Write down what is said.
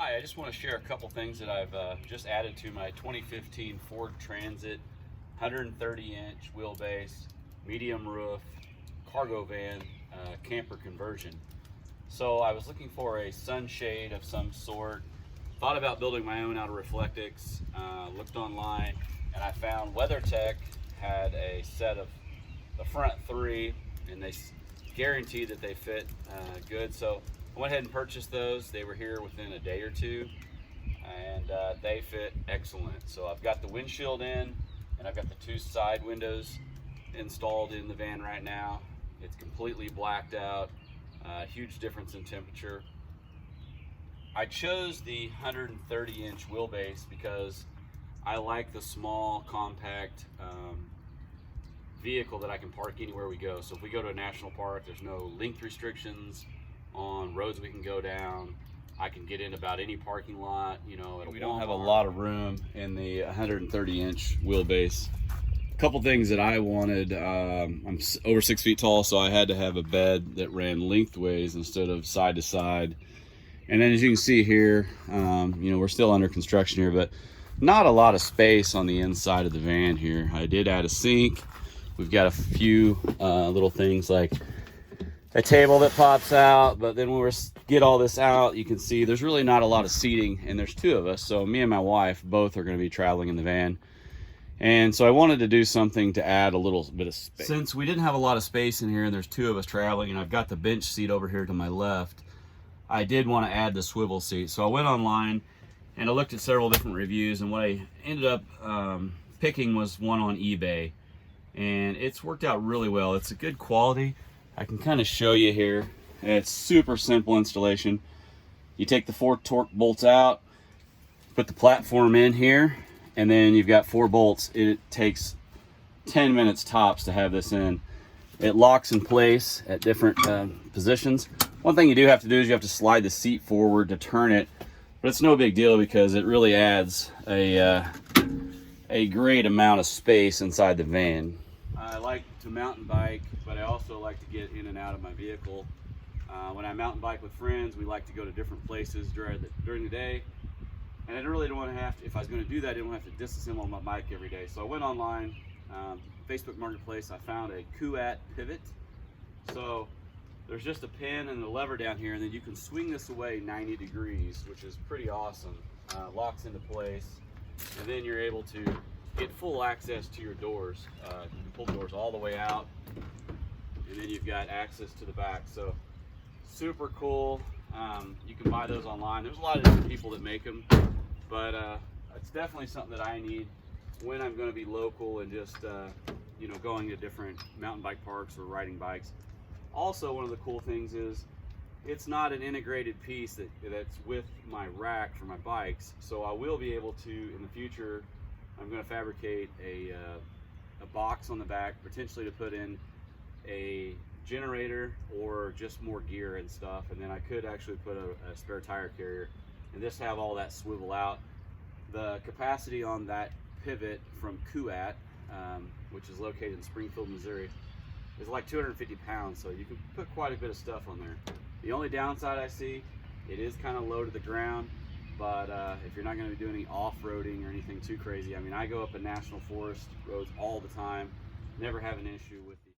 Hi, I just want to share a couple things that I've just added to my 2015 Ford Transit 130-inch wheelbase, medium roof, cargo van, camper conversion. So I was looking for a sunshade of some sort, thought about building my own out of Reflectix, looked online, and I found WeatherTech had a set of the front three, and they guarantee that they fit good. So I went ahead and purchased those. They were here within a day or two, and they fit excellent. So I've got the windshield in, and I've got the two side windows installed in the van right now. It's completely blacked out, huge difference in temperature. I chose the 130-inch wheelbase because I like the small, compact vehicle that I can park anywhere we go. So if we go to a national park, there's no length restrictions on roads we can go down. I can get in about any parking lot, you know. We don't have a lot of room in the 130-inch wheelbase. A couple things that I wanted, I'm over 6 feet tall, so I had to have a bed that ran lengthways instead of side to side. And then as you can see here, you know, we're still under construction here, but not a lot of space on the inside of the van here. I did add a sink. We've got a few little things like a table that pops out, but then when we get all this out, you can see there's really not a lot of seating, and there's two of us. So me and my wife both are going to be traveling in the van. And so I wanted to do something to add a little bit of space. Since we didn't have a lot of space in here and there's two of us traveling, and I've got the bench seat over here to my left, I did want to add the swivel seat. So I went online and I looked at several different reviews, and what I ended up picking was one on eBay. And it's worked out really well. It's a good quality. I can kind of show you here. It's super simple installation. You take the 4 torque bolts out, put the platform in here, and then you've got 4 bolts. It takes 10 minutes tops to have this in. It locks in place at different positions. One thing you do have to do is you have to slide the seat forward to turn it, but it's no big deal because it really adds a great amount of space inside the van. I like to mountain bike, but I also like to get in and out of my vehicle. When I mountain bike with friends, we like to go to different places during the day. And I really don't want to have to, if I was going to do that, I didn't want to have to disassemble my bike every day. So I went online, Facebook Marketplace, I found a Kuat pivot. So there's just a pin and a lever down here, and then you can swing this away 90 degrees, which is pretty awesome. Locks into place, and then you're able to get full access to your doors. You can pull the doors all the way out, and then you've got access to the back. So super cool. You can buy those online. There's a lot of different people that make them, but it's definitely something that I need when I'm going to be local and just you know, going to different mountain bike parks or riding bikes. Also, one of the cool things is it's not an integrated piece that's with my rack for my bikes. So I will be able to, in the future, I'm going to fabricate a box on the back, potentially to put in a generator or just more gear and stuff. And then I could actually put a spare tire carrier and just have all that swivel out. The capacity on that pivot from Kuat, which is located in Springfield, Missouri, is like 250 pounds, so you can put quite a bit of stuff on there. The only downside I see, it is kind of low to the ground, but if you're not going to be doing any off-roading or anything too crazy, I mean, I go up in national forest roads all the time, never have an issue with